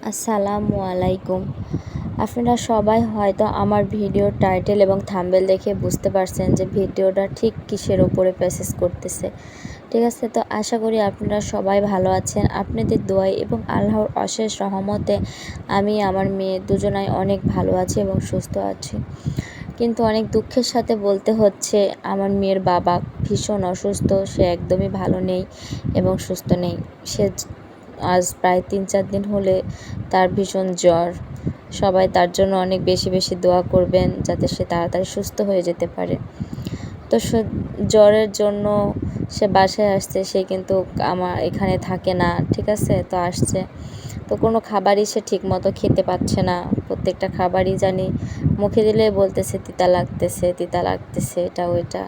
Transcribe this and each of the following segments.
আসসালামু আলাইকুম। আপনারা সবাই হয়তো আমার ভিডিওর টাইটেল এবং থাম্বনেল দেখে বুঝতে পারছেন যে ভিডিওটা ঠিক কিসের ওপরে প্রসেস করতেছে। ঠিক আছে, তো আশা করি আপনারা সবাই ভালো আছেন। আপনাদের দোয়ায় এবং আল্লাহর অশেষ রহমতে আমি আমার মেয়ে দুজনাই অনেক ভালো আছি এবং সুস্থ আছি। কিন্তু অনেক দুঃখের সাথে বলতে হচ্ছে আমার মেয়ের বাবা ভীষণ অসুস্থ। সে একদমই ভালো নেই এবং সুস্থ নেই। সে আজ প্রায় 3-4 দিন হলে তার ভীষণ জ্বর। সবাই তার জন্য অনেক বেশি বেশি দোয়া করবেন যাতে সে তাড়াতাড়ি সুস্থ হয়ে যেতে পারে। তো জ্বরের জন্য সে বাসায় আসছে, সে কিন্তু আমার এখানে থাকে না। ঠিক আছে, তো আসছে, তো কোনো খাবারই সে ঠিকমতো খেতে পাচ্ছে না। প্রত্যেকটা খাবারই জানি মুখে দিলে বলতেছে তিতা লাগতেছে, তিতা লাগতেছে, এটা ওইটা।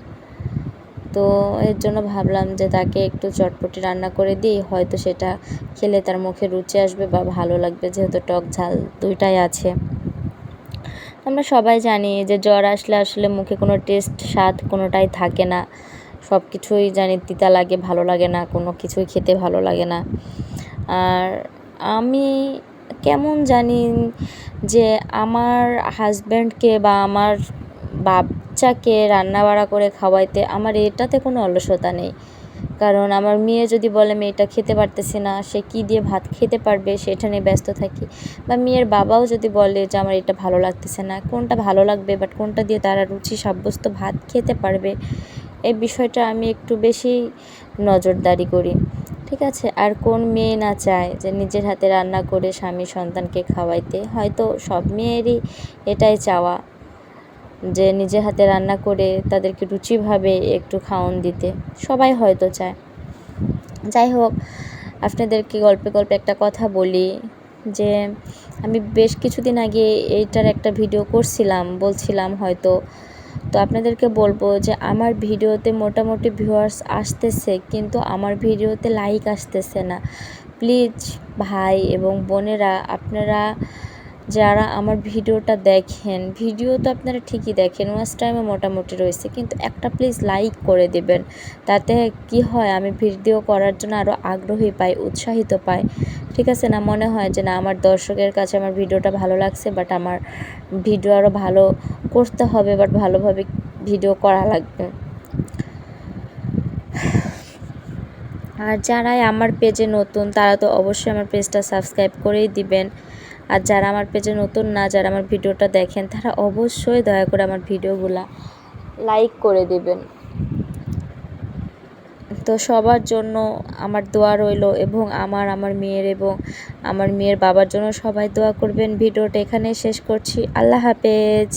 তো এর জন্য ভাবলাম যে তাকে একটু চটপটি রান্না করে দিই, হয়তো সেটা খেলে তার মুখে রুচি আসবে বা ভালো লাগবে, যেহেতু টক ঝাল দুইটাই আছে। আমরা সবাই জানি যে জ্বর আসলে আসলে মুখে কোনো টেস্ট স্বাদ কোনোটাই থাকে না। সব কিছুই জানি তিতা লাগে, ভালো লাগে না, কোনো কিছুই খেতে ভালো লাগে না। আর আমি কেমন জানি যে আমার হাজব্যান্ডকে বা আমার বাচ্চাকে রান্নাবাড়া করে খাওয়াইতে আমার এটাতে কোনো অলসতা নেই। কারণ আমার মেয়ে যদি বলে আমি এটা খেতে পারতেছি না, সে কী দিয়ে ভাত খেতে পারবে সেটা নিয়ে ব্যস্ত থাকি। বা মেয়ের বাবাও যদি বলে যে আমার এটা ভালো লাগতেছে না, কোনটা ভালো লাগবে বাট কোনটা দিয়ে তারা রুচি সাব্যস্ত ভাত খেতে পারবে, এই বিষয়টা আমি একটু বেশি নজরদারি করি। ঠিক আছে, আর কোন মেয়ে না চায় যে নিজের হাতে রান্না করে স্বামী সন্তানকে খাওয়াইতে। হয়তো সব মেয়েরই এটাই চাওয়া যে নিজের হাতে রান্না করে তাদেরকে রুচিভাবে একটু খাওয়ান দিতে, সবাই হয়তো চায়। যাই হোক, আপনাদেরকে গল্পে গল্পে একটা কথা বলি যে আমি বেশ কিছুদিন আগে এইটার একটা ভিডিও করছিলাম, বলছিলাম হয়তো। তো আপনাদেরকে বলবো যে আমার ভিডিওতে মোটামুটি ভিউয়ার্স আসতেছে, কিন্তু আমার ভিডিওতে লাইক আসতেছে না। প্লিজ ভাই এবং বোনেরা, আপনারা যারা আমার ভিডিওটা দেখেন, ভিডিও তো আপনারা ঠিকই দেখেন, ওয়াচ টাইমে মোটামুটি রয়েছে, কিন্তু একটা প্লিজ লাইক করে দেবেন। তাতে কি হয়, আমি ভিডিও করার জন্য আরও আগ্রহী পাই, উৎসাহিত পাই। ঠিক আছে, না মনে হয় যে না আমার দর্শকের কাছে আমার ভিডিওটা ভালো লাগছে, বাট আমার ভিডিও আরও ভালো করতে হবে, বাট ভালোভাবে ভিডিও করা লাগবে। আর যারাই আমার পেজে নতুন তারা তো অবশ্যই আমার পেজটা সাবস্ক্রাইব করেই দিবেন। আর যারা আমার পেজে নতুন না, যারা আমার ভিডিওটা দেখেন, তারা অবশ্যই দয়া করে আমার ভিডিওগুলা লাইক করে দেবেন। তো সবার জন্য আমার দোয়া রইল, এবং আমার মেয়ের এবং আমার মেয়ের বাবার জন্য সবাই দোয়া করবেন। ভিডিওটা এখানেই শেষ করছি। আল্লাহ হাফেজ।